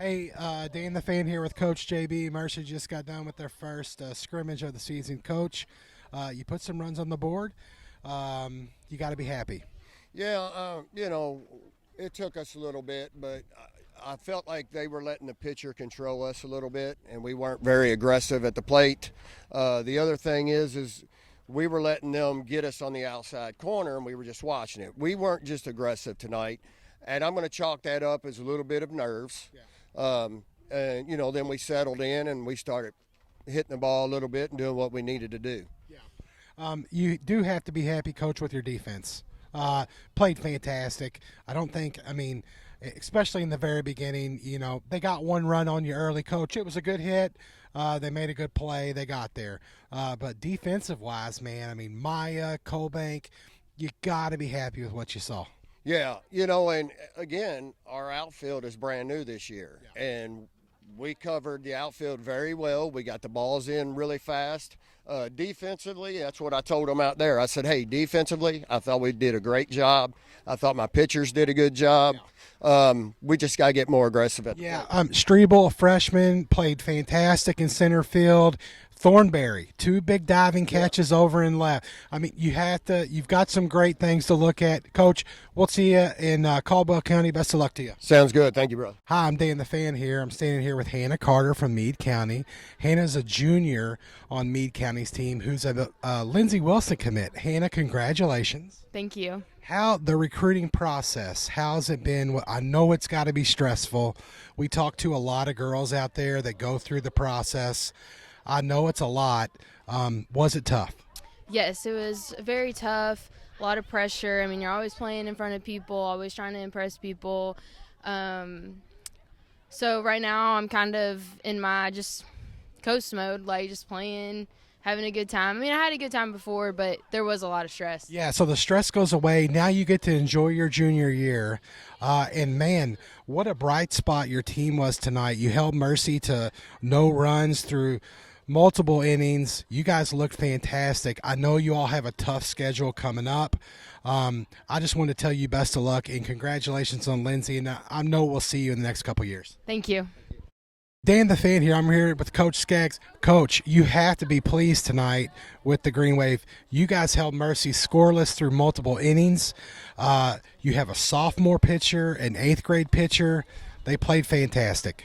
Hey, Dan the Fan here with Coach JB. Mercer just got done with their first scrimmage of the season. Coach, you put some runs on the board. You got to be happy. Yeah, it took us a little bit, but I felt like they were letting the pitcher control us a little bit, and we weren't very aggressive at the plate. The other thing is we were letting them get us on the outside corner, and we were just watching it. We weren't just aggressive tonight, and I'm going to chalk that up as a little bit of nerves. Yeah. And, then we settled in, and we started hitting the ball a little bit and doing what we needed to do. Yeah. You do have to be happy, Coach, with your defense. Played fantastic. Especially in the very beginning, they got one run on you early, Coach. It was a good hit. They made a good play. They got there. But defensive-wise, man, Maya, Cobank, you got to be happy with what you saw. Yeah, and again, our outfield is brand new this year. Yeah. And we covered the outfield very well. We got the balls in really fast. Defensively, that's what I told them out there. I said, hey, defensively, I thought we did a great job. I thought my pitchers did a good job. Yeah. We just got to get more aggressive at the plate. Strebel, a freshman, played fantastic in center field. Thornberry, 2 big diving catches over and left. You've got some great things to look at. Coach, we'll see you in Caldwell County. Best of luck to you. Sounds good. Thank you, brother. Hi, I'm Dan the Fan here. I'm standing here with Hannah Carter from Meade County. Hannah's a junior on Meade County's team who's a Lindsey Wilson commit. Hannah, congratulations. Thank you. How the recruiting process, how's it been? I know it's got to be stressful. We talk to a lot of girls out there that go through the process. I know it's a lot. Was it tough? Yes, it was very tough, a lot of pressure. You're always playing in front of people, always trying to impress people. So right now I'm kind of in my just coast mode, like just playing, having a good time. I had a good time before, but there was a lot of stress. Yeah, so the stress goes away. Now you get to enjoy your junior year. And, man, what a bright spot your team was tonight. You held Mercy to no runs through multiple innings. You guys looked fantastic. I know you all have a tough schedule coming up. I just want to tell you best of luck and congratulations on Lindsey. And I know we'll see you in the next couple of years. Thank you. Dan the Fan here. I'm here with Coach Skaggs. Coach, you have to be pleased tonight with the Green Wave. You guys held Mercy scoreless through multiple innings. You have a sophomore pitcher, an 8th grade pitcher. They played fantastic.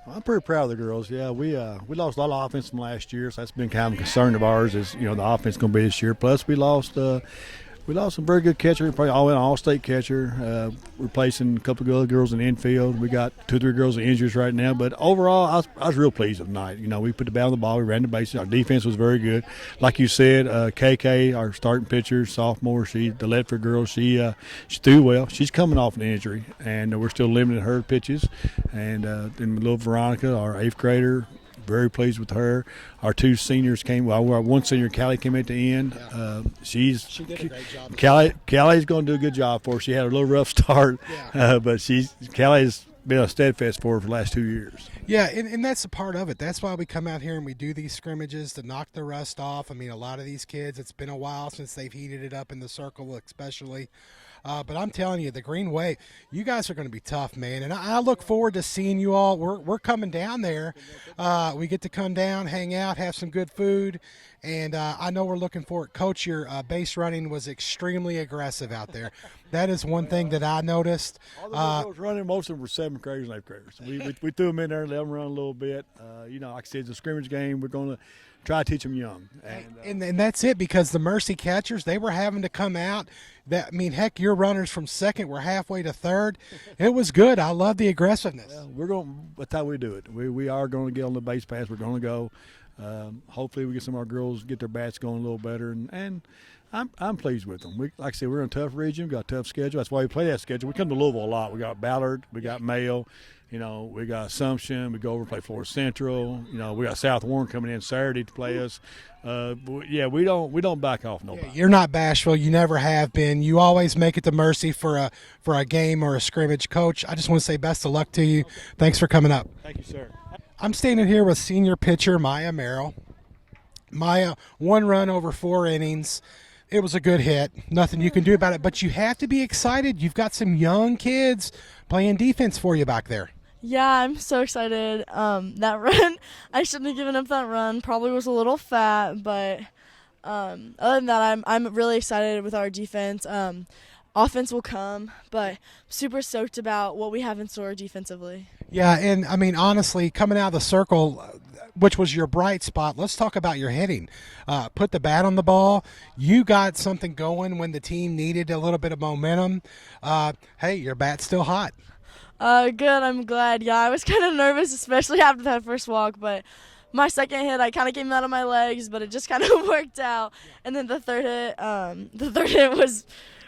I'm pretty proud of the girls. Yeah, we lost a lot of offense from last year, so that's been kind of a concern of ours. Is the offense going to be this year? Plus, we lost some very good catcher, probably all-state catcher, replacing a couple of other girls in the infield. We got 2 or 3 girls with injuries right now, but overall, I was real pleased with the night. We put the bat on the ball, we ran the bases. Our defense was very good. Like you said, KK, our starting pitcher, sophomore, the Ledford girl, she threw well. She's coming off an injury, and we're still limiting her pitches. And then little Veronica, our 8th grader, very pleased with her. Our 2 seniors came. Well, our 1 senior, Callie, came at the end. Yeah. She did a great job. Callie's going to do a good job for her. She had a little rough start, but Callie's been a steadfast for her for the last 2 years. Yeah, and that's a part of it. That's why we come out here and we do these scrimmages to knock the rust off. A lot of these kids, it's been a while since they've heated it up in the circle, especially. But I'm telling you, the Green Wave, you guys are going to be tough, man. And I look forward to seeing you all. We're coming down there. We get to come down, hang out, have some good food. And I know we're looking forward. Coach, your base running was extremely aggressive out there. That is one thing that I noticed. All the girls running, most of them were 7th graders and 8th graders. We threw them in there and let them run a little bit. Like I said, it's a scrimmage game. We're going to try to teach them young. And that's it, because the Mercy catchers, they were having to come out. Heck, your runners from 2nd were halfway to 3rd. It was good. I love the aggressiveness. Yeah, that's how we do it. We are going to get on the base pass. We're going to go. Hopefully we get some of our girls get their bats going a little better, and I'm pleased with them. Like I said, we're in a tough region. We got a tough schedule. That's why we play that schedule. We come to Louisville a lot. We got Ballard. We got Mayo. We got Assumption. We go over and play Florida Central. We got South Warren coming in Saturday to play us. We don't back off nobody. Yeah, you're not bashful. You never have been. You always make it to Mercy for a game or a scrimmage. Coach, I just want to say best of luck to you. Thanks for coming up. Thank you, sir. I'm standing here with senior pitcher Maya Merrill. Maya, 1 run over 4 innings. It was a good hit. Nothing you can do about it. But you have to be excited. You've got some young kids playing defense for you back there. Yeah, I'm so excited. That run, I shouldn't have given up that run. Probably was a little fat, but other than that, I'm really excited with our defense. Offense will come, but super stoked about what we have in store defensively. Yeah, and I mean, honestly, coming out of the circle, which was your bright spot, let's talk about your hitting. Put the bat on the ball. You got something going when the team needed a little bit of momentum. Hey, your bat's still hot. Good. I'm glad. Yeah, I was kind of nervous, especially after that first walk, but my second hit, I kind of came out of my legs, but it just kind of worked out. And then the third hit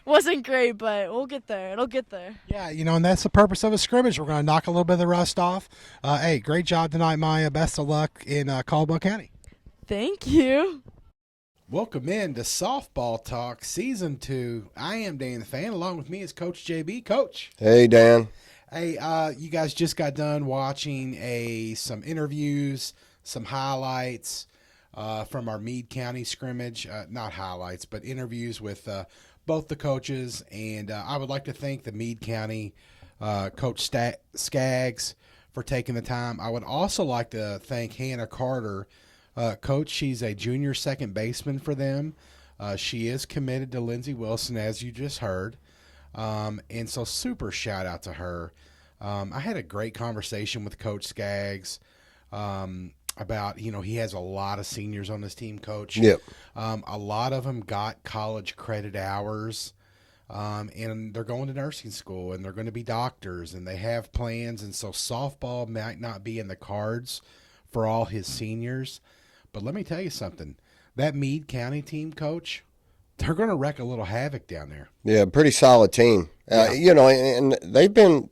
wasn't great, but we'll get there. It'll get there. Yeah, and that's the purpose of a scrimmage. We're going to knock a little bit of the rust off. Hey, great job tonight, Maya. Best of luck in Caldwell County. Thank you. Welcome in to Softball Talk Season 2. I am Dan the Fan. Along with me is Coach JB. Coach. Hey, Dan. Hey, you guys just got done watching some interviews, some highlights from our Meade County scrimmage. Not highlights, but interviews with both the coaches. And I would like to thank the Meade County Coach Skaggs for taking the time. I would also like to thank Hannah Carter. Coach, she's a junior second baseman for them. She is committed to Lindsey Wilson, as you just heard. And so super shout out to her. I had a great conversation with Coach Skaggs about, he has a lot of seniors on his team, Coach. Yep. A lot of them got college credit hours, and they're going to nursing school, and they're going to be doctors, and they have plans. And so softball might not be in the cards for all his seniors. But let me tell you something. That Meade County team, Coach, they're going to wreak a little havoc down there. Yeah, pretty solid team. And they've been,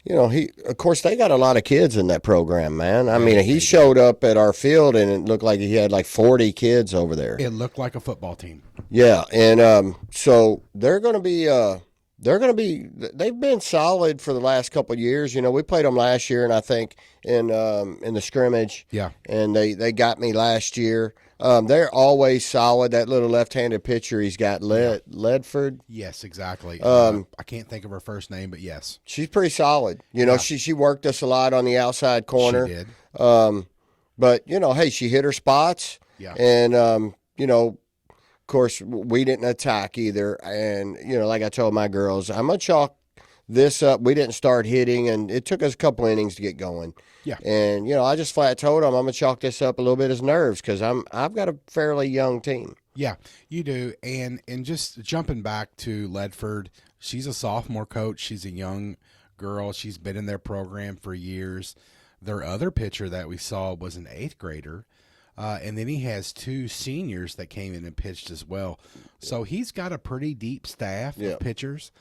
of course, they got a lot of kids in that program, man. I mean, he showed up at our field, and it looked like he had like 40 kids over there. It looked like a football team. Yeah, and so they're going to be they've been solid for the last couple of years. We played them last year, and I think in the scrimmage. Yeah. And they got me last year. They're always solid. That little left-handed pitcher he's got, Ledford. Yes, exactly. I can't think of her first name, but yes. She's pretty solid. She worked us a lot on the outside corner. She did. But, hey, she hit her spots. Yeah. And, of course, we didn't attack either. And, like I told my girls, I'm going to chalk this up. We didn't start hitting, and it took us a couple innings to get going. Yeah. And, I just flat told them I'm going to chalk this up a little bit as nerves because I've got a fairly young team. Yeah, you do. And just jumping back to Ledford, she's a sophomore coach. She's a young girl. She's been in their program for years. Their other pitcher that we saw was an 8th grader. And then he has 2 seniors that came in and pitched as well. So he's got a pretty deep staff of pitchers.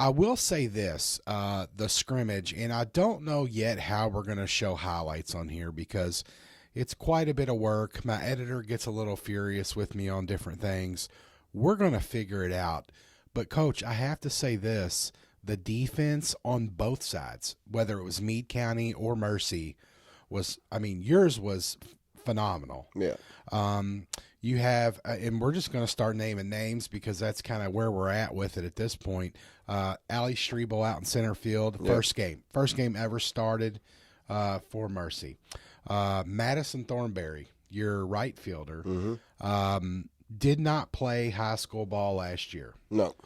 I will say this, the scrimmage, and I don't know yet how we're going to show highlights on here because it's quite a bit of work. My editor gets a little furious with me on different things. We're going to figure it out. But, Coach, I have to say this, the defense on both sides, whether it was Meade County or Mercy, yours was phenomenal. Yeah. You have, and we're just going to start naming names because that's kind of where we're at with it at this point. Allie Strebel out in center field, first game ever started for Mercy. Madison Thornberry, your right fielder, did not play high school ball last year. No.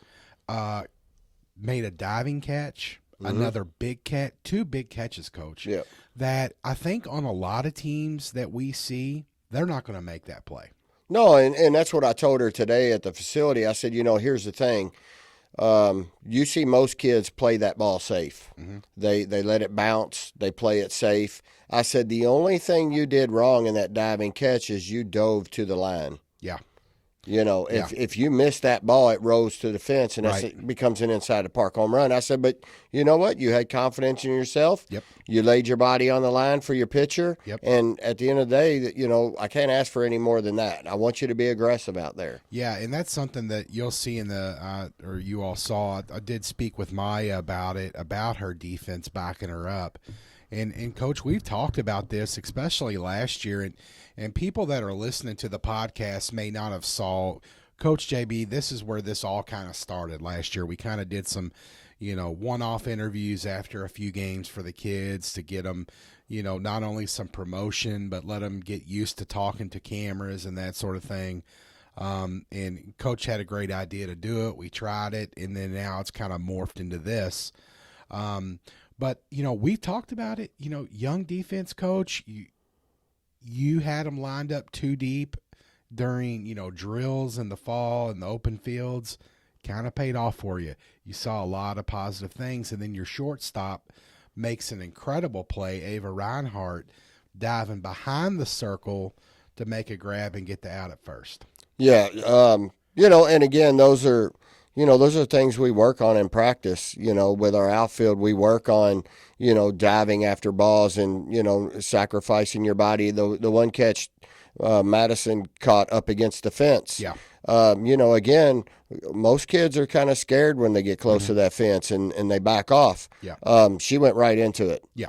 Made a diving catch, another big catch, 2 big catches, Coach. Yeah. That I think on a lot of teams that we see, they're not going to make that play. No, and that's what I told her today at the facility. I said, here's the thing. You see most kids play that ball safe. They let it bounce. They play it safe. I said, the only thing you did wrong in that diving catch is you dove to the line. Yeah. If you miss that ball, it rolls to the fence, and it becomes an inside the park home run. I said, but you know what? You had confidence in yourself. Yep. You laid your body on the line for your pitcher. Yep. And at the end of the day, I can't ask for any more than that. I want you to be aggressive out there. Yeah, and that's something that you'll see in or you all saw. I did speak with Maya about it, about her defense backing her up. And Coach, we've talked about this, especially last year, and people that are listening to the podcast may not have saw. Coach JB, this is where this all kind of started last year. We kind of did some, one-off interviews after a few games for the kids to get them, not only some promotion, but let them get used to talking to cameras and that sort of thing. And Coach had a great idea to do it. We tried it, and then now it's kind of morphed into this. But, we've talked about it. Young defense coach, you had them lined up too deep during, drills in the fall and the open fields. Kind of paid off for you. You saw a lot of positive things, and then your shortstop makes an incredible play, Ava Reinhardt, diving behind the circle to make a grab and get the out at first. Yeah, and again, those are things we work on in practice. With our outfield, we work on, diving after balls and, sacrificing your body. The one catch Madison caught up against the fence. Yeah. Again, most kids are kind of scared when they get close to that fence and they back off. Yeah. She went right into it. Yeah.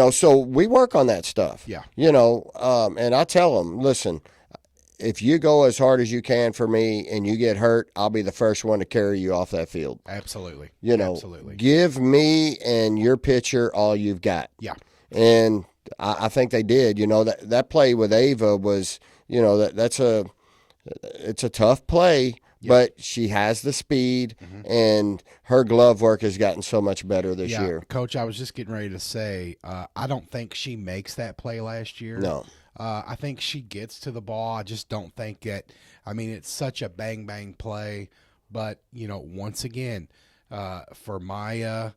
So we work on that stuff. Yeah. And I tell them, listen, if you go as hard as you can for me and you get hurt, I'll be the first one to carry you off that field. Absolutely. Absolutely. Give me and your pitcher all you've got. Yeah. And I think they did. That play with Ava was, it's a tough play, but she has the speed, and her glove work has gotten so much better this year. Coach, I was just getting ready to say, I don't think she makes that play last year. No. I think she gets to the ball. I just don't think that. I mean, it's such a bang play, but once again, for Maya,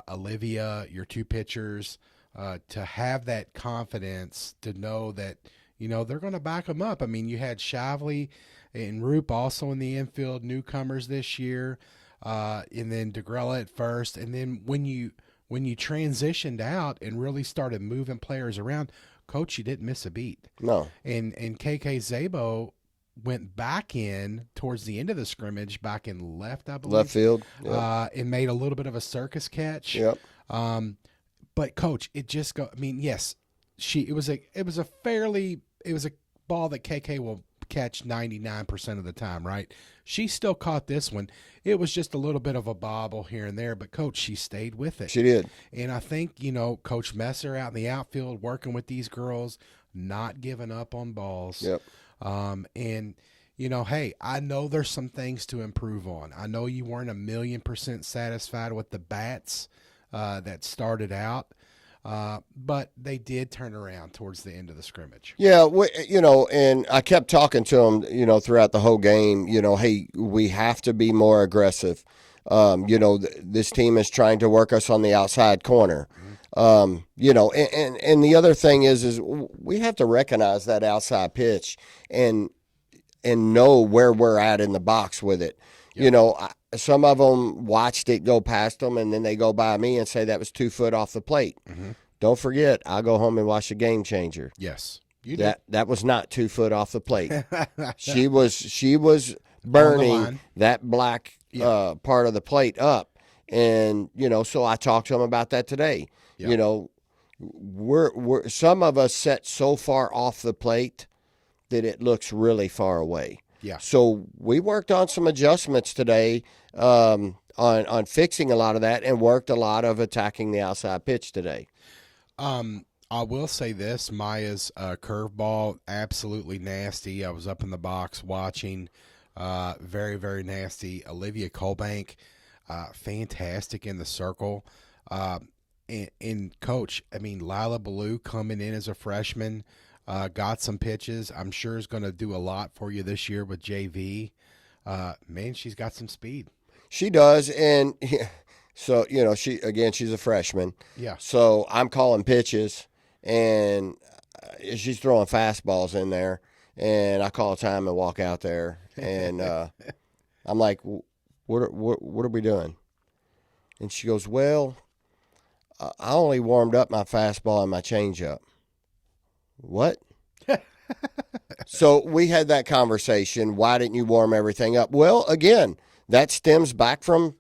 Olivia, your two pitchers, to have that confidence to know that they're going to back them up. I mean, you had Shavli and Roop also in the infield, newcomers this year, and then DeGrella at first, and then when you transitioned out and really started moving players around. Coach, you didn't miss a beat. No. And KK Zabo went back in towards the end of the scrimmage, back in left, I believe. Left field. Yep. And made a little bit of a circus catch. Yep. But Coach, it just go. I mean, yes, it was a ball that KK will catch 99% of the time, right? She still caught this one. It was just a little bit of a bobble here and there, but Coach, she stayed with it. She did. And I think, Coach Messer out in the outfield working with these girls, not giving up on balls. Yep. And, hey, I know there's some things to improve on. I know you weren't 1,000,000% satisfied with the bats that started out. But they did turn around towards the end of the scrimmage. Yeah, and I kept talking to them, throughout the whole game, hey, we have to be more aggressive. This team is trying to work us on the outside corner. And the other thing is we have to recognize that outside pitch and know where we're at in the box with it. Yep. Some of them watched it go past them, and then they go by me and say that was 2 foot off the plate. Mm-hmm. Don't forget, I'll go home and watch the Game Changer. Yes, you did. That was not 2 foot off the plate. She was burning that black part of the plate up, and so I talked to them about that today. Yep. We're some of us set so far off the plate that it looks really far away. Yeah. So we worked on some adjustments today on fixing a lot of that, and worked a lot of attacking the outside pitch today. I will say this: Maya's curveball, absolutely nasty. I was up in the box watching. Very, very nasty. Olivia Colbank, fantastic in the circle. And Coach, I mean, Lila Ballou coming in as a freshman. Got some pitches. I'm sure is going to do a lot for you this year with JV. Man, she's got some speed. She does, and so she's a freshman. Yeah. So I'm calling pitches, and she's throwing fastballs in there, and I call time and walk out there, and I'm like, what are we doing? And she goes, well, I only warmed up my fastball and my changeup. What? So we had that conversation. Why didn't you warm everything up? Well, again, that stems back from,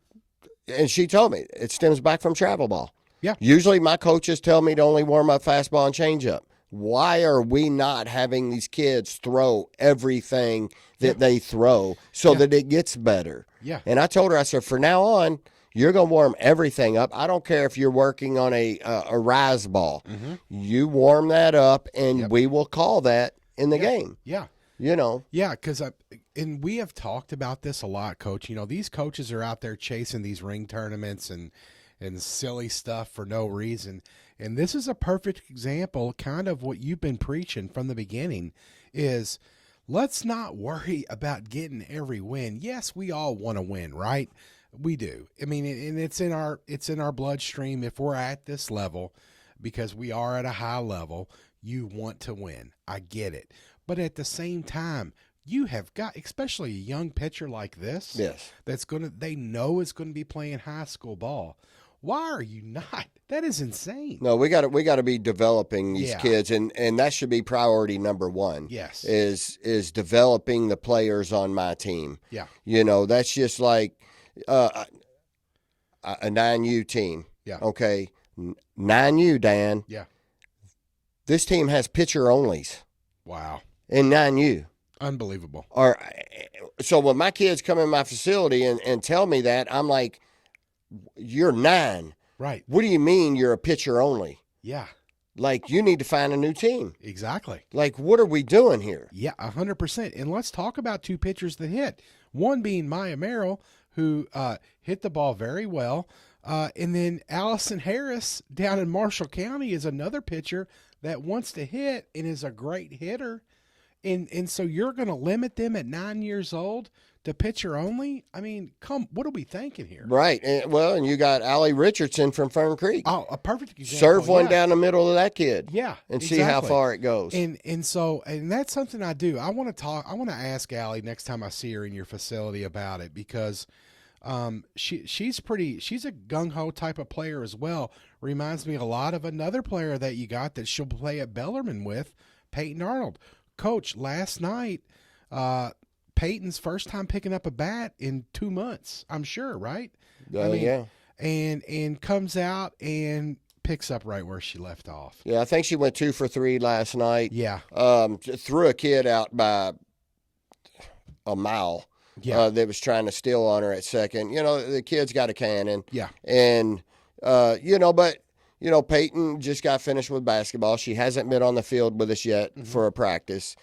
and she told me, it stems back from travel ball. Yeah. Usually my coaches tell me to only warm up fastball and changeup. Why are we not having these kids throw everything that they throw so that it gets better? Yeah. And I told her, I said, for now on, You're going to warm everything up. I don't care if you're working on a rise ball. You warm that up, and we will call that in the game. Yeah. You know. Yeah, because and we have talked about this a lot, Coach. You know, these coaches are out there chasing these ring tournaments and silly stuff for no reason. And this is a perfect example, kind of what you've been preaching from the beginning, is let's not worry about getting every win. Yes, we all want to win, right? We do. I mean, and it's in our bloodstream. If we're at this level, because we are at a high level, you want to win. I get it. But at the same time, you have got, especially a young pitcher like this, they know is going to be playing high school ball. Why are you not? That is insane. No, we got to be developing these kids, and that should be priority number one. Yes, is developing the players on my team. Yeah, you know, that's just like a 9U team. Yeah. Okay, 9U, Dan. Yeah. This team has pitcher onlys. Wow. In 9U. Unbelievable. So when my kids come in my facility and tell me that, I'm like, you're 9. Right. What do you mean you're a pitcher only? Yeah. Like, you need to find a new team. Exactly. Like, what are we doing here? Yeah, 100%. And let's talk about 2 pitchers that hit. One being Maya Merrill, who hit the ball very well. And then Allison Harris down in Marshall County is another pitcher that wants to hit and is a great hitter. And so you're going to limit them at 9 years old to pitcher only? I mean, what are we thinking here? Right. And you got Allie Richardson from Fern Creek. Oh, a perfect example. Serve one down the middle of that kid. Yeah. And see how far it goes. And that's something I do. I want to ask Allie next time I see her in your facility about it, because she's a gung-ho type of player as well. Reminds me a lot of another player that you got that she'll play at Bellarmine with, Peyton Arnold. Coach, last night, Peyton's first time picking up a bat in 2 months, I'm sure, right? Yeah. And comes out and picks up right where she left off. Yeah, I think she went 2 for 3 last night. Yeah. Threw a kid out by a mile. Yeah. That was trying to steal on her at second. You know, the kid's got a cannon. Yeah. And, Peyton just got finished with basketball. She hasn't been on the field with us yet for a practice.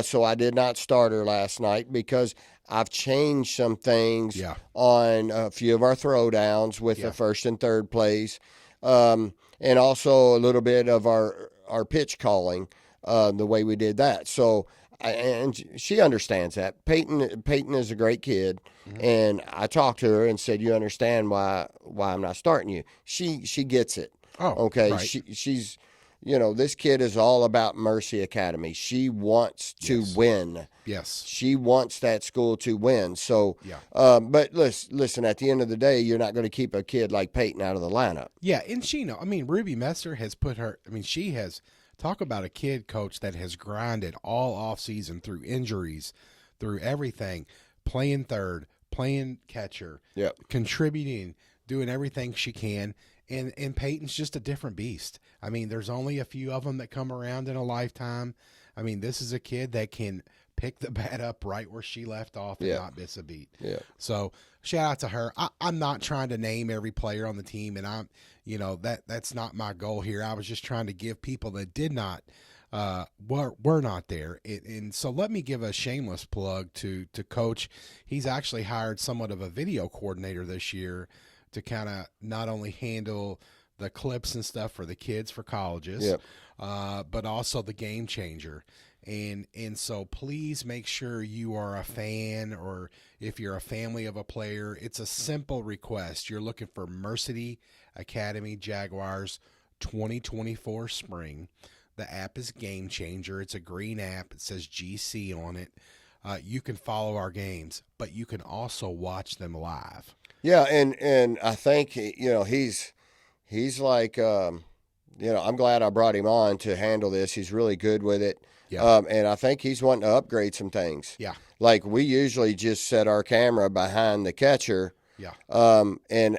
So I did not start her last night because I've changed some things on a few of our throwdowns with the first and third plays. And also a little bit of our pitch calling, the way we did that. So, and she understands that. Peyton is a great kid, and I talked to her and said, "You understand why I'm not starting you?" She gets it. Oh, okay. Right. She's, this kid is all about Mercy Academy. She wants to win. Yes. She wants that school to win. So, but listen, at the end of the day, you're not going to keep a kid like Peyton out of the lineup. Yeah, and Ruby Messer has put her. She has. Talk about a kid, Coach, that has grinded all off season through injuries, through everything, playing third, playing catcher, contributing, doing everything she can. And Peyton's just a different beast. There's only a few of them that come around in a lifetime. This is a kid that can pick the bat up right where she left off and not miss a beat. Yeah. So shout out to her. I'm not trying to name every player on the team, and that's not my goal here. I was just trying to give people that did not were not there. And so let me give a shameless plug to Coach. He's actually hired somewhat of a video coordinator this year to kind of not only handle the clips and stuff for the kids for colleges, but also the game changer. And so please make sure you are a fan, or if you're a family of a player, it's a simple request. You're looking for Mercy Academy Jaguars 2024 spring. The app is Game Changer. It's a green app. It says GC on it. You can follow our games, but you can also watch them live. Yeah, and I think he's like I'm glad I brought him on to handle this. He's really good with it. Yeah. And I think he's wanting to upgrade some things. Yeah. Like we usually just set our camera behind the catcher. Yeah. And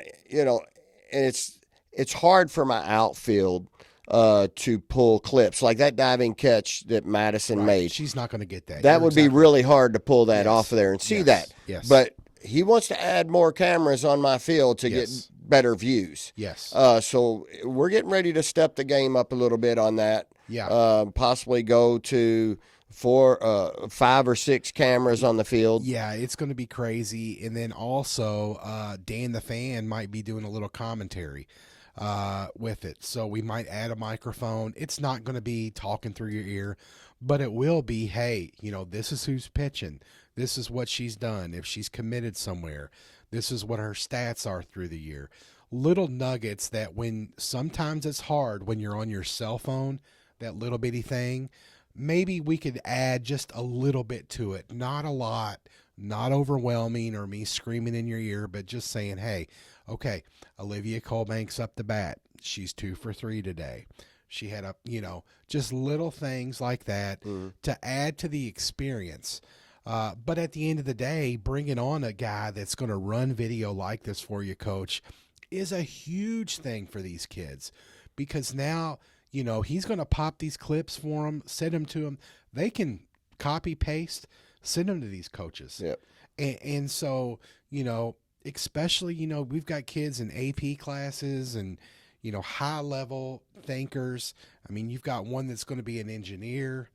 it's hard for my outfield to pull clips like that diving catch that Madison made. She's not going to get that. That would be really hard to pull that off of there and see that. Yes. But he wants to add more cameras on my field to get better views. Yes. So we're getting ready to step the game up a little bit on that. Yeah. Possibly go to 5 or 6 cameras on the field. Yeah, it's going to be crazy. And then also, Dan the Fan might be doing a little commentary with it. So we might add a microphone. It's not going to be talking through your ear, but it will be, hey, this is who's pitching. This is what she's done. If she's committed somewhere, this is what her stats are through the year. Little nuggets that sometimes it's hard when you're on your cell phone, that little bitty thing. Maybe we could add just a little bit to it. Not a lot, not overwhelming or me screaming in your ear, but just saying, hey, okay, Olivia Colbank's up the bat. She's 2 for 3 today. She had just little things like that to add to the experience. But at the end of the day, bringing on a guy that's going to run video like this for you, Coach, is a huge thing for these kids, because now – he's going to pop these clips for them, send them to them. They can copy, paste, send them to these coaches. Yep. And so, especially, we've got kids in AP classes and, high-level thinkers. I mean, you've got one that's going to be an engineer,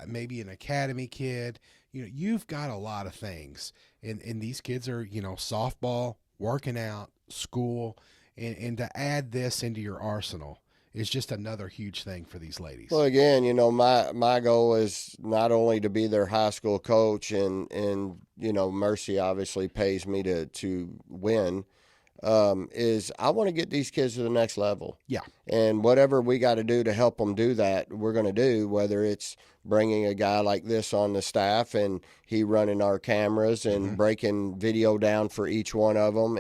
maybe an academy kid. You've got a lot of things. And these kids are, softball, working out, school, and to add this into your arsenal is just another huge thing for these ladies. Well, again, my goal is not only to be their high school coach, and Mercy obviously pays me to win, is I want to get these kids to the next level. Yeah. And whatever we got to do to help them do that, we're going to do, whether it's bringing a guy like this on the staff and he running our cameras and breaking video down for each one of them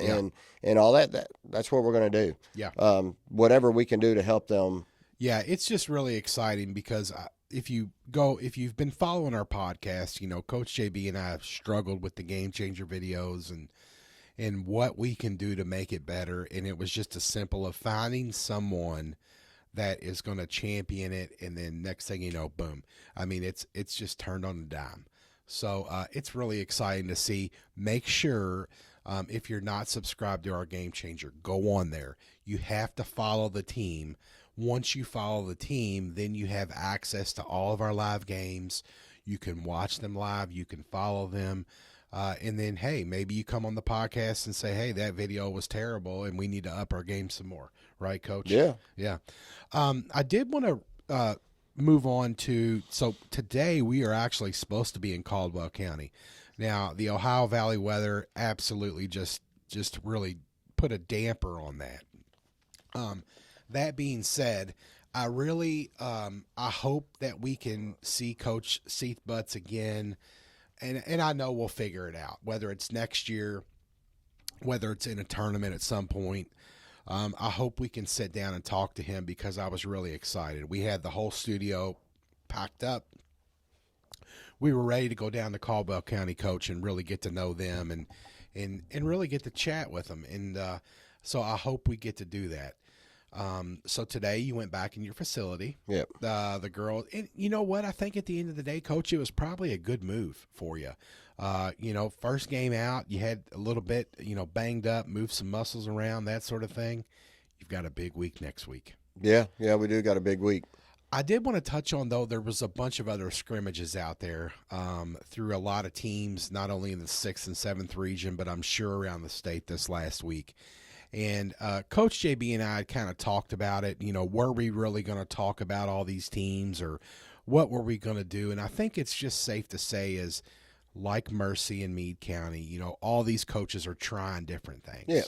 and all that's what we're going to do. Yeah. Whatever we can do to help them. Yeah, it's just really exciting because if you've been following our podcast, Coach JB and I have struggled with the Game Changer videos and what we can do to make it better. And it was just as simple of finding someone that is going to champion it. And then next thing you know, boom. I mean, it's just turned on a dime. So it's really exciting to see. Make sure if you're not subscribed to our Game Changer, go on there. You have to follow the team. Once you follow the team, then you have access to all of our live games. You can watch them live. You can follow them. And then, hey, maybe you come on the podcast and say, hey, that video was terrible and we need to up our game some more. Right, Coach? Yeah. Yeah. I did want to move on to, so today we are actually supposed to be in Caldwell County. Now, the Ohio Valley weather absolutely just really put a damper on that. That being said, I really I hope that we can see Coach Seath Butts again. And I know we'll figure it out, whether it's next year, whether it's in a tournament at some point. I hope we can sit down and talk to him because I was really excited. We had the whole studio packed up. We were ready to go down to Caldwell County, Coach, and really get to know them and really get to chat with them. And so I hope we get to do that. So today you went back in your facility. Yep. The girl, and you know what? I think at the end of the day, Coach, it was probably a good move for you. First game out, you had a little bit, banged up, moved some muscles around, that sort of thing. You've got a big week next week. Yeah, we do got a big week. I did want to touch on, though, there was a bunch of other scrimmages out there through a lot of teams, not only in the 6th and 7th region, but I'm sure around the state this last week. And Coach JB and I had kind of talked about it. Were we really going to talk about all these teams or what were we going to do? And I think it's just safe to say is like Mercy and Meade County, all these coaches are trying different things. Yeah.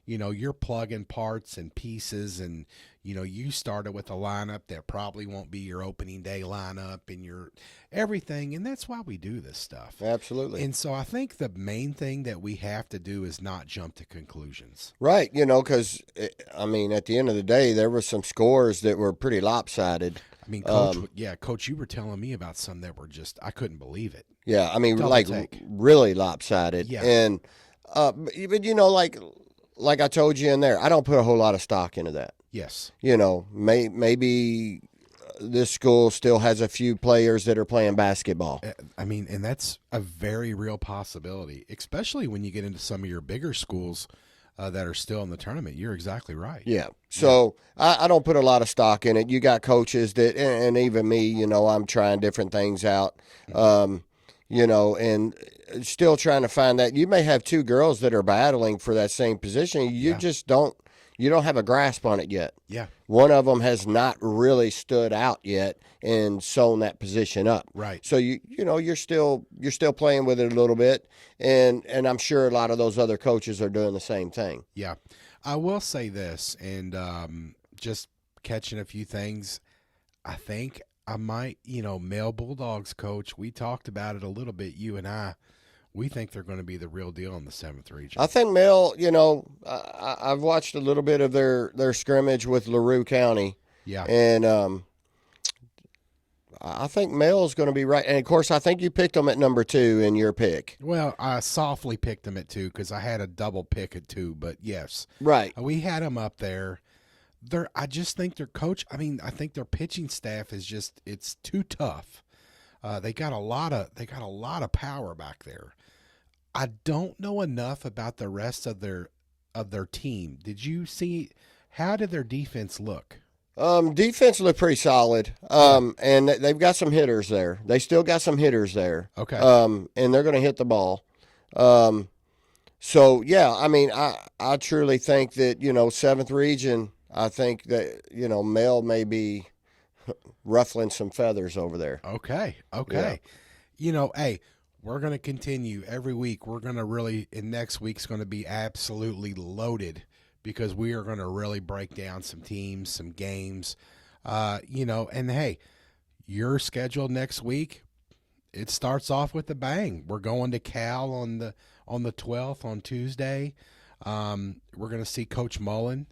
You're plugging parts and pieces and, you started with a lineup that probably won't be your opening day lineup and your everything. And that's why we do this stuff. Absolutely. And so I think the main thing that we have to do is not jump to conclusions. Right. Because, at the end of the day, there were some scores that were pretty lopsided. I mean, Coach, Coach, you were telling me about some that were just, I couldn't believe it. Yeah. Double take. Really lopsided. Yeah. And, like I told you in there, I don't put a whole lot of stock into that. Yes. Maybe this school still has a few players that are playing basketball. I mean, and that's a very real possibility, especially when you get into some of your bigger schools that are still in the tournament. You're exactly right. Yeah. So I don't put a lot of stock in it. You got coaches that, and even me, you know, I'm trying different things out, you know, and still trying to find that. You may have two girls that are battling for that same position. You just don't have a grasp on it yet. Yeah. One of them has not really stood out yet and sewn that position up. Right. So you know you're still playing with it a little bit, and I'm sure a lot of those other coaches are doing the same thing. Yeah. I will say this, and just catching a few things, I think I might, you know, male Bulldogs coach, we talked about it a little bit, you and I. We think they're going to be the real deal in the 7th region. I think Mel, you know, I've watched a little bit of their scrimmage with LaRue County. Yeah. And I think Mel's going to be right. And, of course, I think you picked them at number 2 in your pick. Well, I softly picked them at 2 because I had a double pick at 2, but yes. Right. We had them up there. I just think their coach, I mean, I think their pitching staff is just, it's too tough. They got a lot of power back there. I don't know enough about the rest of their team. Did you see, how did their defense look? Defense looked pretty solid. And they've got some hitters there. They still got some hitters there. Okay. And they're going to hit the ball. So yeah, I mean, I truly think that, you know, 7th region, I think that, you know, Mel may be ruffling some feathers over there. Okay. Yeah. You know, hey, we're going to continue every week. We're going to really, and next week's going to be absolutely loaded because we are going to really break down some teams, some games, you know, and hey, your schedule next week, it starts off with a bang. We're going to Cal on the 12th on Tuesday. We're going to see Coach Mullen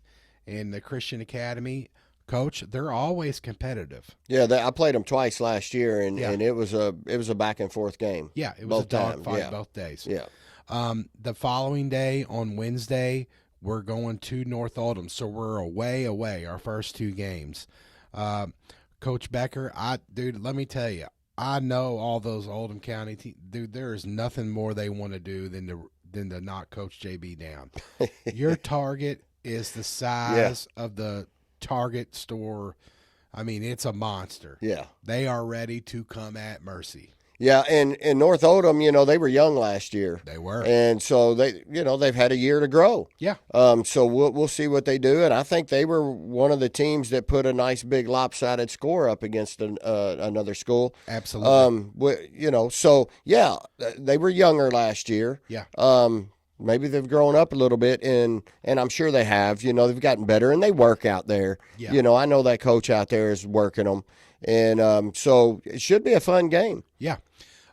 in the Christian Academy. Coach, they're always competitive. Yeah, I played them twice last year, and it was a back and forth game. Yeah, it was both a dog times. fight both days. Yeah. The following day on Wednesday, we're going to North Oldham, so we're away our first 2 games. Coach Becker, dude, let me tell you, I know all those Oldham County teams. Dude, there is nothing more they want to do than to knock Coach JB down. Your target is the size of the Target store. I mean, it's a monster. Yeah. They are ready to come at Mercy. Yeah, and North Oldham, you know, they were young last year. They were. And so they, you know, they've had a year to grow. Yeah. So we'll see what they do, and I think they were one of the teams that put a nice big lopsided score up against another school. Absolutely. You know, so yeah, they were younger last year. Yeah. Maybe they've grown up a little bit, and I'm sure they have. You know, they've gotten better, and they work out there. Yeah. You know, I know that coach out there is working them, and so it should be a fun game. Yeah.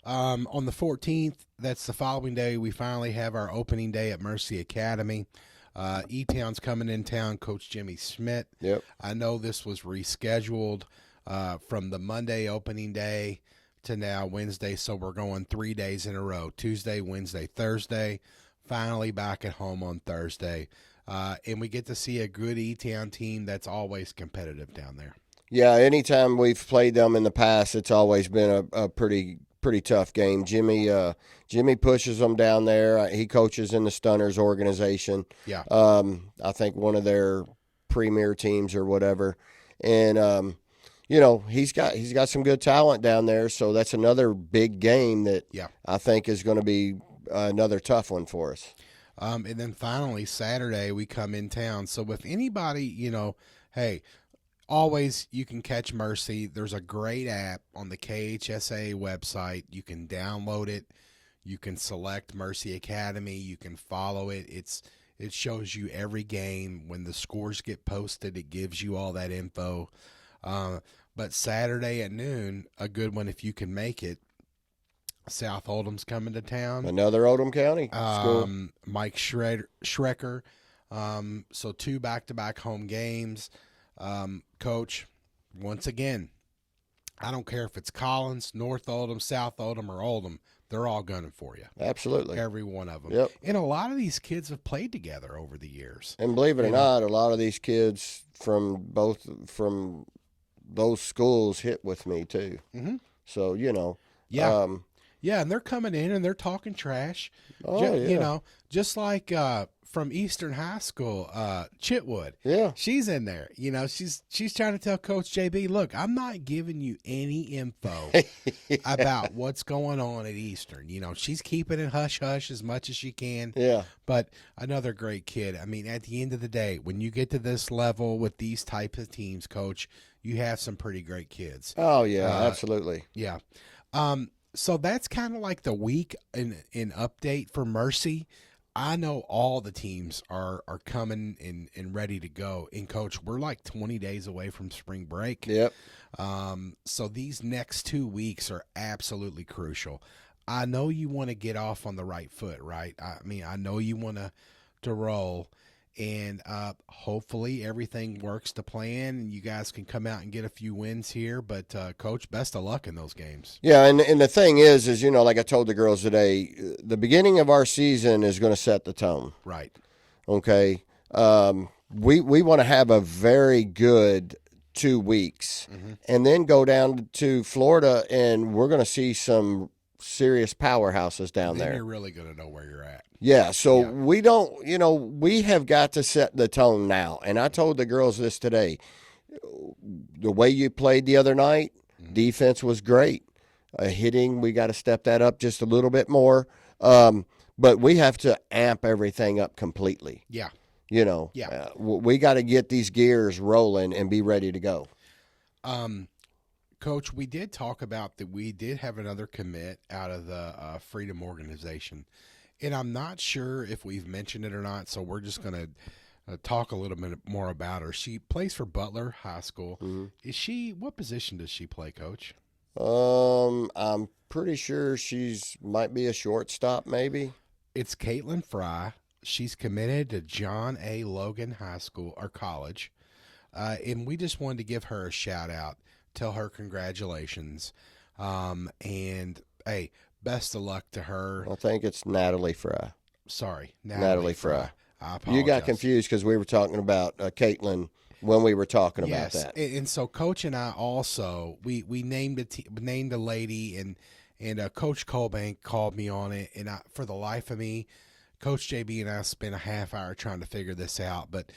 On the 14th, that's the following day, we finally have our opening day at Mercy Academy. E-Town's coming in town, Coach Jimmy Schmidt. Yep. I know this was rescheduled from the Monday opening day to now Wednesday, so we're going 3 days in a row, Tuesday, Wednesday, Thursday. Finally back at home on Thursday. And we get to see a good E-Town team that's always competitive down there. Yeah, anytime we've played them in the past, it's always been a pretty tough game. Jimmy pushes them down there. He coaches in the Stunners organization. Yeah. I think one of their premier teams or whatever. And you know, he's got some good talent down there, so that's another big game that I think is going to be another tough one for us. And then finally, Saturday, we come in town. So with anybody, you know, hey, always you can catch Mercy. There's a great app on the KHSA website. You can download it. You can select Mercy Academy. You can follow it. It shows you every game. When the scores get posted, it gives you all that info. But Saturday at noon, a good one if you can make it. South Oldham's coming to town. Another Oldham County school. Mike Schrecker. So 2 back-to-back home games. Coach, once again, I don't care if it's Collins, North Oldham, South Oldham, or Oldham. They're all gunning for you. Absolutely. Every one of them. Yep. And a lot of these kids have played together over the years. And believe it or not, a lot of these kids from those schools hit with me too. Mm-hmm. So Yeah. Yeah, and they're coming in and they're talking trash. You know, just like from Eastern High School, Chitwood. Yeah. She's in there. You know, she's trying to tell Coach JB, look, I'm not giving you any info about what's going on at Eastern. You know, she's keeping it hush-hush as much as she can. Yeah. But another great kid. I mean, at the end of the day, when you get to this level with these types of teams, Coach, you have some pretty great kids. Oh, yeah, absolutely. Yeah. So that's kind of like the week in update for Mercy. I know all the teams are coming and ready to go. And, Coach, we're like 20 days away from spring break. Yep. So these next 2 weeks are absolutely crucial. I know you want to get off on the right foot, right? I mean, I know you want to roll. And hopefully everything works to plan and you guys can come out and get a few wins here. But, Coach, best of luck in those games. Yeah, and the thing is, like I told the girls today, the beginning of our season is going to set the tone. Right. Okay? We want to have a very good 2 weeks and then go down to Florida, and we're going to see some serious powerhouses down Then there. you're really going to know where you're at. Yeah, so we don't, we have got to set the tone now. And I told the girls this today. The way you played the other night, defense was great. Hitting, we got to step that up just a little bit more. But we have to amp everything up completely. Yeah. We got to get these gears rolling and be ready to go. Coach, we did talk about that we did have another commit out of the Freedom Organization. And I'm not sure if we've mentioned it or not, so we're just going to talk a little bit more about her. She plays for Butler High School. What position does she play, Coach? I'm pretty sure might be a shortstop, maybe. It's Caitlin Fry. She's committed to John A. Logan High School or college. And we just wanted to give her a shout out, tell her congratulations. And hey, best of luck to her. I think it's Natalie Fry. Sorry, Natalie Fry. I apologize. You got confused because we were talking about Caitlin when we were talking about that. And so Coach and I also we named a lady, and Coach Colbank called me on it, and for the life of me, Coach JB and I spent a half hour trying to figure this out, but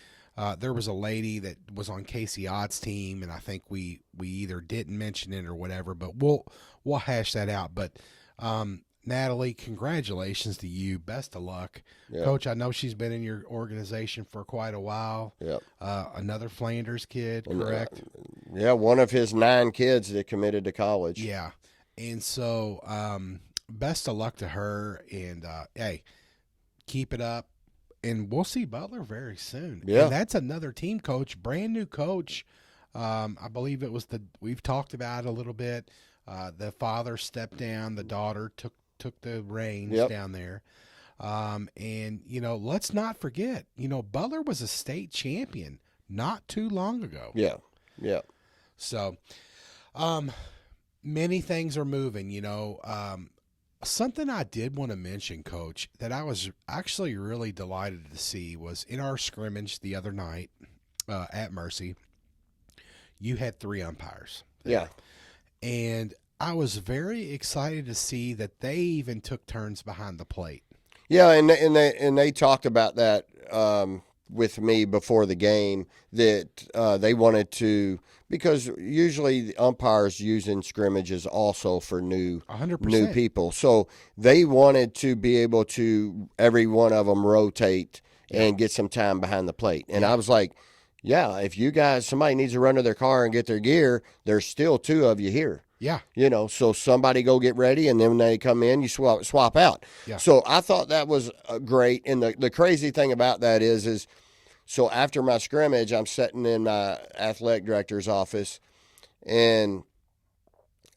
there was a lady that was on Casey Ott's team, and I think we either didn't mention it or whatever, but we'll hash that out. But Natalie, congratulations to you. Best of luck. Yep. Coach, I know she's been in your organization for quite a while. Yep. Another Flanders kid, correct? One of his 9 kids that committed to college. Yeah. And so best of luck to her, and hey, keep it up. And we'll see Butler very soon. Yeah. And that's another team, Coach, brand new coach. I believe it was we've talked about it a little bit. The father stepped down, the daughter took the reins down there. And, let's not forget, Butler was a state champion not too long ago. Yeah. Yeah. So, many things are moving, Something I did want to mention, Coach, that I was actually really delighted to see was in our scrimmage the other night at Mercy, you had 3 umpires. Yeah. And I was very excited to see that they even took turns behind the plate. Yeah, and they talked about that with me before the game, that they wanted to, because usually the umpires using scrimmages also for new 100%. people. So they wanted to be able to, every one of them rotate and get some time behind the plate. And I was like, yeah, if somebody needs to run to their car and get their gear, there's still 2 of you here. Yeah. So somebody go get ready, and then when they come in, you swap out. Yeah. So I thought that was great. And the crazy thing about that is so after my scrimmage, I'm sitting in my athletic director's office, and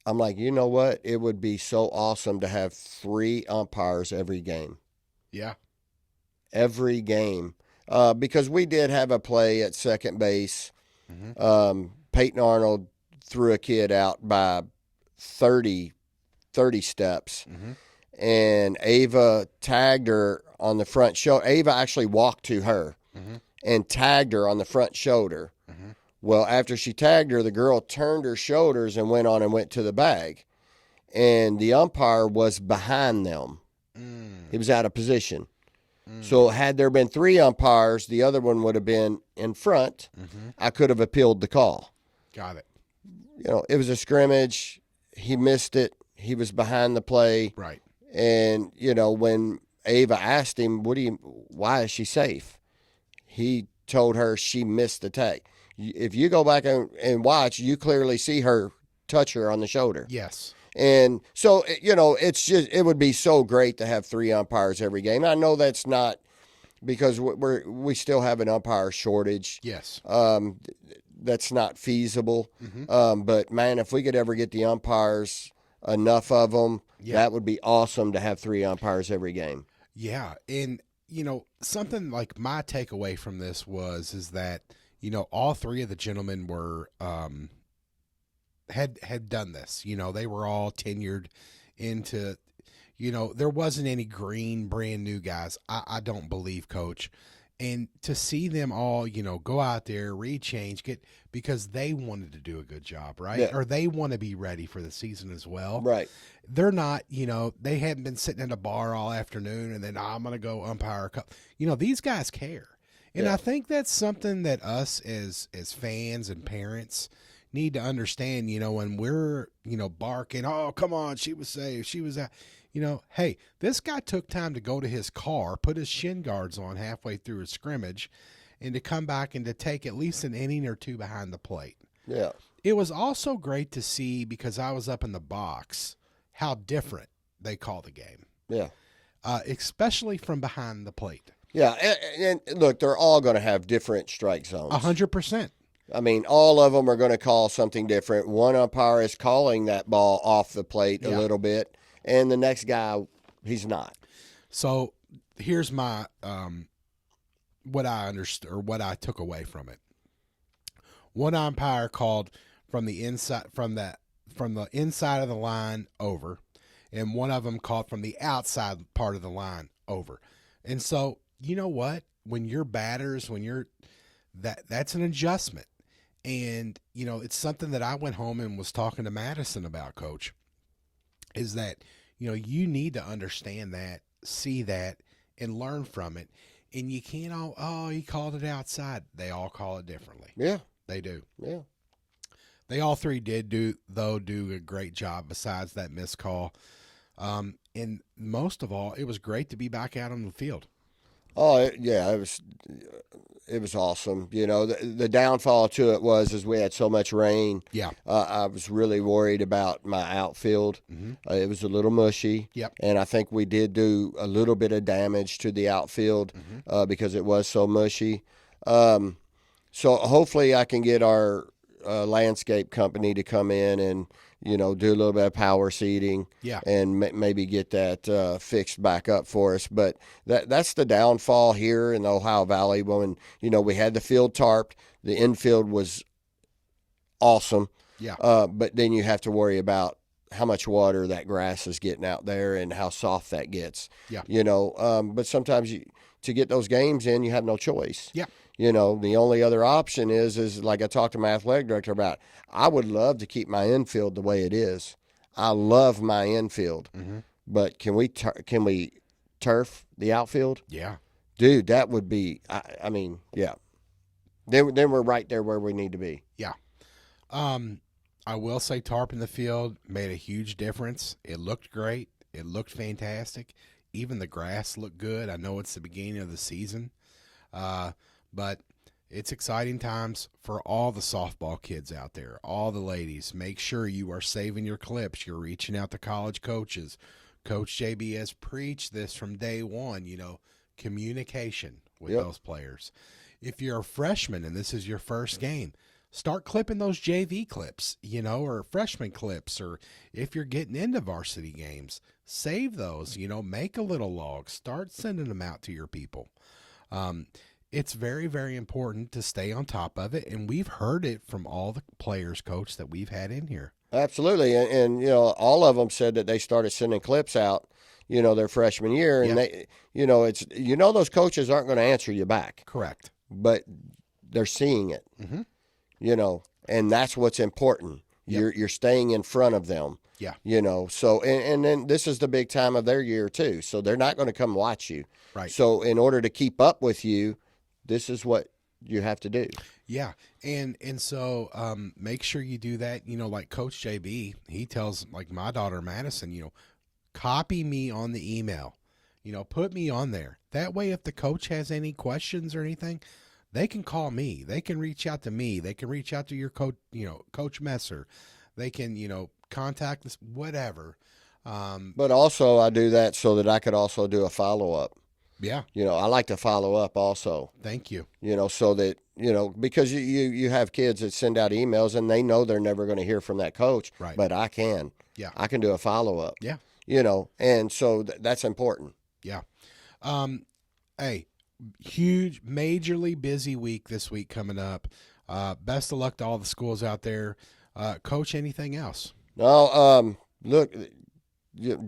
I'm like, you know what? It would be so awesome to have 3 umpires every game. Yeah. Every game. Because we did have a play at second base. Peyton Arnold threw a kid out by 30 steps, and Ava tagged her on the front shoulder. Ava actually walked to her and tagged her on the front shoulder. Well, after she tagged her, the girl turned her shoulders and went to the bag. And the umpire was behind them. He was out of position. So had there been 3 umpires, the other one would have been in front. I could have appealed the call. Got it. It was a scrimmage. He missed it. He was behind the play. Right. And, when Ava asked him, why is she safe? He told her she missed the tag. If you go back and watch, you clearly see her touch her on the shoulder. Yes. And so, it would be so great to have 3 umpires every game. I know that's not, because we still have an umpire shortage. Yes. That's not feasible. But man, if we could ever get the umpires, enough of them, that would be awesome to have 3 umpires every game. Yeah. And, something like my takeaway from this is that, all 3 of the gentlemen were, had done this. They were all tenured into, there wasn't any green brand new guys. I don't believe, Coach. And to see them all, go out there, rechange, because they wanted to do a good job, right? Yeah. Or they want to be ready for the season as well. Right. They're not, they haven't been sitting in a bar all afternoon and then I'm going to go umpire a couple. These guys care. And I think that's something that us as fans and parents need to understand, when we're, barking, oh, come on, she was safe, she was out. Hey, this guy took time to go to his car, put his shin guards on halfway through his scrimmage, and to come back and to take at least an inning or 2 behind the plate. Yeah. It was also great to see, because I was up in the box, how different they call the game. Yeah. Especially from behind the plate. Yeah, and look, they're all going to have different strike zones. 100%. I mean, all of them are going to call something different. One umpire is calling that ball off the plate a little bit, and the next guy, he's not. So here's my what I understood, or what I took away from it. One umpire called from the inside, from the inside of the line over, and one of them called from the outside part of the line over. And so, you know what? When you're batters, that's an adjustment. And, it's something that I went home and was talking to Madison about, Coach, is that, you need to understand that, see that, and learn from it. And you can't he called it outside. They all call it differently. Yeah. They do. Yeah. They all 3 did do a great job besides that missed call. And most of all, it was great to be back out on the field. Oh, yeah, it was awesome. The downfall to it was we had so much rain. Yeah. I was really worried about my outfield. It was a little mushy. Yep. And I think we did do a little bit of damage to the outfield because it was so mushy. So hopefully I can get our landscape company to come in and, do a little bit of power seeding, and maybe get that fixed back up for us. But that's the downfall here in the Ohio Valley. When we had the field tarped, the infield was awesome. Yeah. But then you have to worry about how much water that grass is getting out there and how soft that gets. Yeah. But sometimes to get those games in, you have no choice. Yeah. The only other option is like I talked to my athletic director about, I would love to keep my infield the way it is. I love my infield. But can we turf the outfield? Yeah. Dude, that would be, I mean, yeah. Then we're right there where we need to be. Yeah. I will say tarp in the field made a huge difference. It looked great. It looked fantastic. Even the grass looked good. I know it's the beginning of the season. But it's exciting times for all the softball kids out there, all the ladies. Make sure you are saving your clips. You're reaching out to college coaches. Coach JB has preached this from day one, communication with those players. If you're a freshman and this is your first game, start clipping those JV clips, or freshman clips, or if you're getting into varsity games, save those, make a little log. Start sending them out to your people. It's very, very important to stay on top of it, and we've heard it from all the players, Coach, that we've had in here. Absolutely, and all of them said that they started sending clips out, their freshman year, and they, it's those coaches aren't going to answer you back. Correct. But they're seeing it. you know, and that's what's important. You're staying in front of them. Yeah. You know, so, and then this is the big time of their year too. So they're not going to come watch you. Right. So in order to keep up with you, this is what you have to do. Yeah. And so make sure you do that. You know, like Coach JB, he tells like my daughter Madison, you know, copy me on the email, you know, put me on there. That way, if the coach has any questions or anything, they can call me. They can reach out to me. They can reach out to your coach, you know, Coach Messer. They can, you know, contact us, whatever. But also I do that so that I could also do a follow-up. Yeah. You know, I like to follow up also. Thank you. You know, so that, you know, because you have kids that send out emails and they know they're never going to hear from that coach. Right. But I can. Yeah. I can do a follow-up. Yeah. You know, and so that's important. Yeah. Hey, huge, majorly busy week this week coming up. Best of luck to all the schools out there. Coach, anything else? No, look,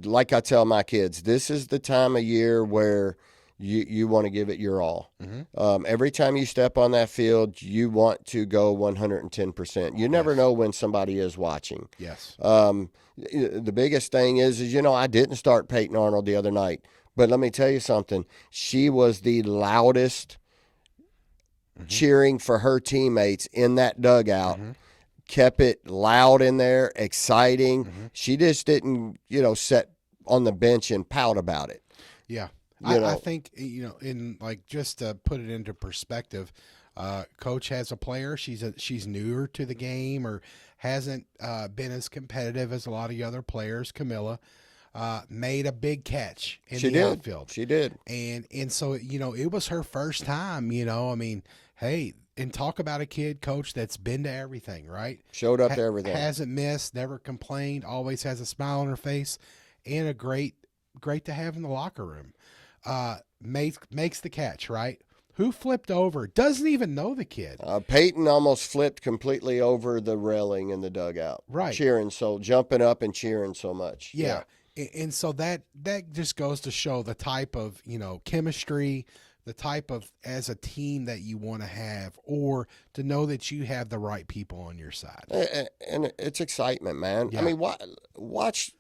like I tell my kids, this is the time of year where you want to give it your all. Mm-hmm. Every time you step on that field, you want to go 110%. You never know when somebody is watching. Yes. The biggest thing is, you know, I didn't start Peyton Arnold the other night, but let me tell you something. She was the loudest cheering for her teammates in that dugout. Mm-hmm. Kept it loud in there, exciting. Mm-hmm. She just didn't, you know, sit on the bench and pout about it. Yeah. You know. I think, you know, in like just to put it into perspective, Coach has a player. She's newer to the game or hasn't been as competitive as a lot of the other players. Camilla made a big catch in the outfield. She did. And so, you know, it was her first time, you know, I mean, hey, and talk about a kid, Coach, that's been to everything, right? Showed up to everything. Hasn't missed, never complained, always has a smile on her face, and a great to have in the locker room. Makes the catch, right? Who flipped over? Doesn't even know the kid. Peyton almost flipped completely over the railing in the dugout. Right. Jumping up and cheering so much. Yeah. And so that just goes to show the type of, you know, chemistry, the type of as a team that you want to have, or to know that you have the right people on your side. And it's excitement, man. Yeah. I mean, watch,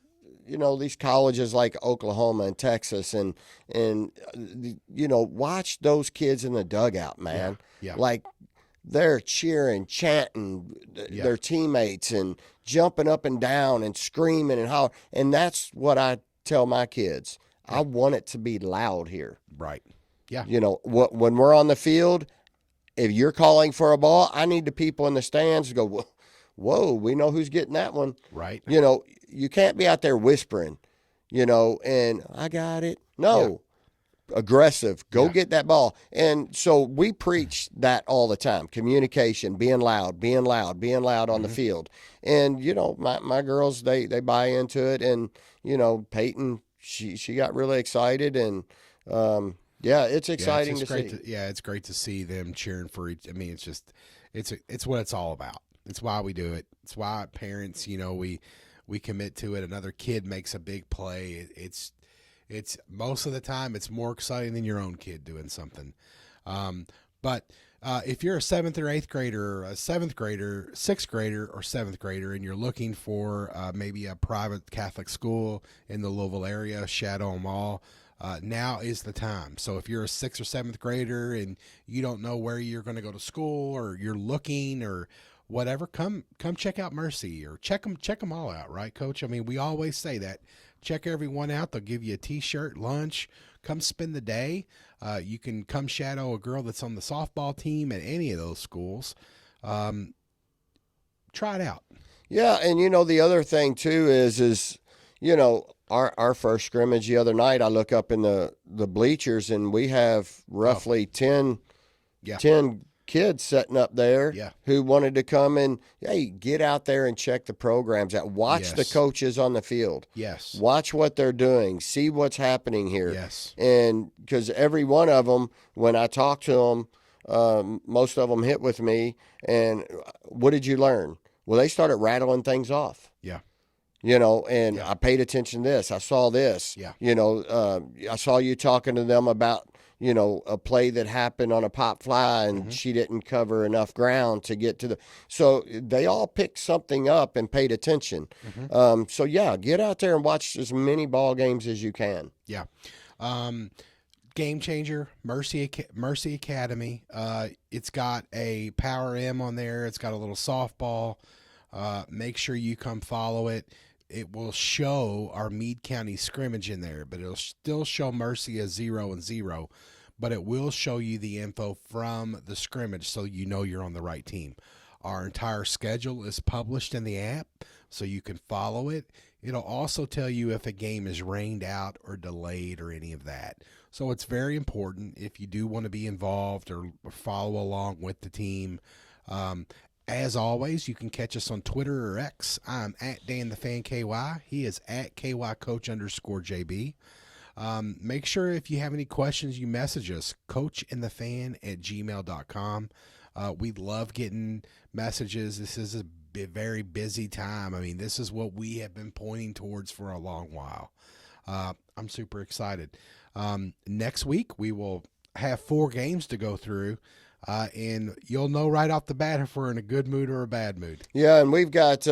you know, these colleges like Oklahoma and Texas and you know, watch those kids in the dugout, man. Yeah. Like they're cheering, chanting their teammates and jumping up and down and screaming and hollering. And that's what I tell my kids. I want it to be loud here. Right. Yeah. You know, when we're on the field, if you're calling for a ball, I need the people in the stands to go, whoa, we know who's getting that one. Right. You know, you can't be out there whispering, you know, and I got it. No. Aggressive. Go get that ball. And so we preach that all the time. Communication, being loud on the field. And, you know, my girls, they buy into it. And, you know, Peyton, she got really excited. And, yeah, it's exciting to see. It's great to see them cheering for each. I mean, it's just, it's what it's all about. It's why we do it. It's why parents, you know, we commit to it. Another kid makes a big play. It's most of the time it's more exciting than your own kid doing something. But if you're a 7th or 8th grader, or a 7th grader, 6th grader, or 7th grader, and you're looking for maybe a private Catholic school in the Louisville area, Shadow them all. Now is the time. So if you're a 6th or 7th grader and you don't know where you're going to go to school, or you're looking, or whatever, come check out Mercy, or check them all out, right, Coach? I mean, we always say that. Check everyone out. They'll give you a T-shirt, lunch. Come spend the day. You can come shadow a girl that's on the softball team at any of those schools. Try it out. Yeah, and you know the other thing too is you know, our first scrimmage the other night, I look up in the bleachers and we have roughly 10 kids sitting up there who wanted to come and, hey, get out there and check the programs out. Watch the coaches on the field. Yes. Watch what they're doing. See what's happening here. Yes. And because every one of them, when I talk to them, most of them hit with me. And what did you learn? Well, they started rattling things off. Yeah. You know, and I paid attention to this. I saw this. Yeah. You know, I saw you talking to them about, a play that happened on a pop fly and she didn't cover enough ground to get to the. So they all picked something up and paid attention. So yeah, get out there and watch as many ball games as you can. Yeah. Game Changer, Mercy Academy. It's got a Power M on there. It's got a little softball. Make sure you come follow it. It will show our Meade County scrimmage in there, but it'll still show Mercy as 0-0, but it will show you the info from the scrimmage so you know you're on the right team. Our entire schedule is published in the app, so you can follow it. It'll also tell you if a game is rained out or delayed or any of that. So it's very important if you do want to be involved or follow along with the team. As always, you can catch us on Twitter or X. I'm at DanTheFanKY. He is at KYCoach_JB. Make sure if you have any questions, you message us, Coachandthefan@gmail.com. We love getting messages. This is a very busy time. I mean, this is what we have been pointing towards for a long while. I'm super excited. Next week, we will have 4 games to go through. And you'll know right off the bat if we're in a good mood or a bad mood. Yeah, and we've got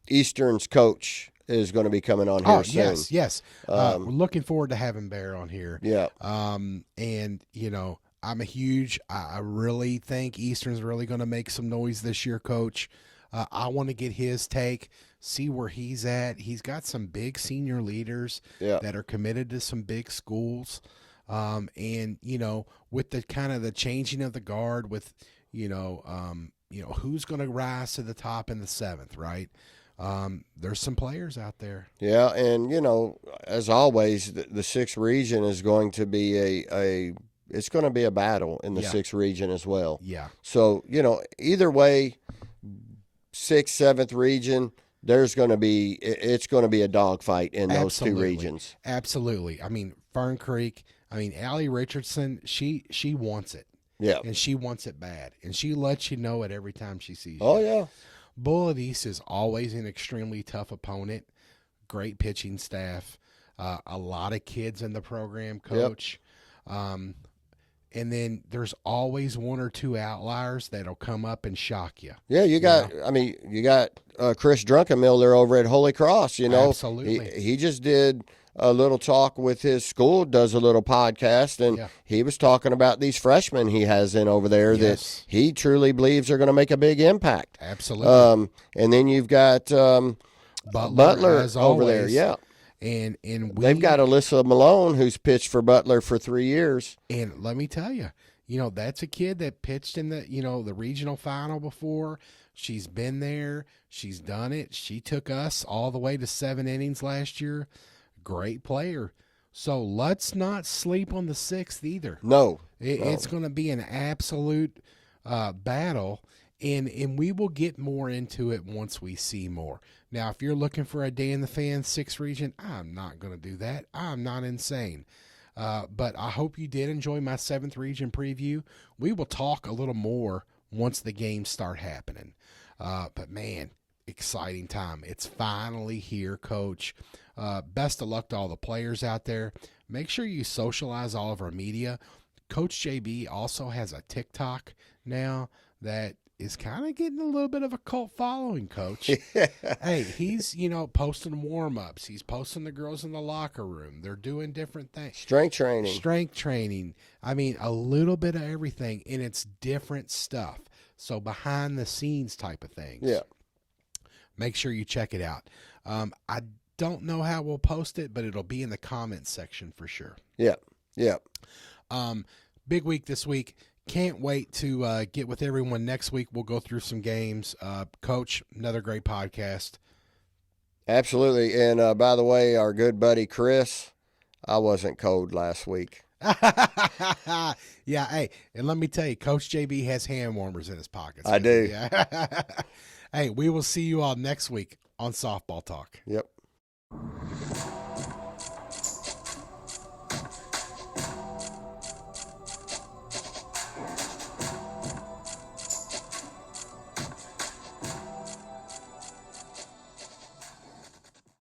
Eastern's coach is going to be coming on here soon. Yes. We're looking forward to having Bear on here. Yeah. And, I really think Eastern's really going to make some noise this year, Coach. I want to get his take, see where he's at. He's got some big senior leaders that are committed to some big schools. And with the kind of the changing of the guard with, who's going to rise to the top in the 7th, right? There's some players out there. Yeah. And, as always, the 6th region is going to be it's going to be a battle in the 6th region as well. Yeah. So, either way, 6th, 7th region, it's going to be a dogfight in those two regions. Absolutely. I mean, Fern Creek, Allie Richardson, she wants it. Yeah. And she wants it bad. And she lets you know it every time she sees you. Oh, yeah. Bullitt East is always an extremely tough opponent. Great pitching staff. A lot of kids in the program, Coach. Yep. And then there's always 1 or 2 outliers that'll come up and shock you. Yeah, you got Chris Drunkenmiller over at Holy Cross, Absolutely. He just did a little talk with his school, does a little podcast, and he was talking about these freshmen he has in over there that he truly believes are going to make a big impact. Absolutely. And then you've got Butler over there, yeah. And they've got Alyssa Malone, who's pitched for Butler for 3 years. And let me tell you, that's a kid that pitched in the, the regional final before. She's been there. She's done it. She took us all the way to 7 innings last year. Great player. So let's not sleep on the 6th either. No. It's going to be an absolute battle. And we will get more into it once we see more. Now, if you're looking for a Dan the Fan 6th region, I'm not going to do that. I'm not insane. But I hope you did enjoy my 7th region preview. We will talk a little more once the games start happening. But, man, exciting time. It's finally here, Coach. Best of luck to all the players out there. Make sure you socialize all of our media. Coach JB also has a TikTok now that is kind of getting a little bit of a cult following, Coach. Hey, he's, posting warm-ups. He's posting the girls in the locker room. They're doing different things. Strength training. A little bit of everything, and it's different stuff. So behind the scenes type of things. Yeah. Make sure you check it out. I don't know how we'll post it, but it'll be in the comments section for sure. Yeah. Yeah. Big week this week. Can't wait to get with everyone next week. We'll go through some games. Coach, another great podcast. Absolutely. And by the way, our good buddy Chris, I wasn't cold last week. Yeah, hey, and let me tell you, Coach JB has hand warmers in his pockets. I do. Yeah. Hey, we will see you all next week on Softball Talk. Yep.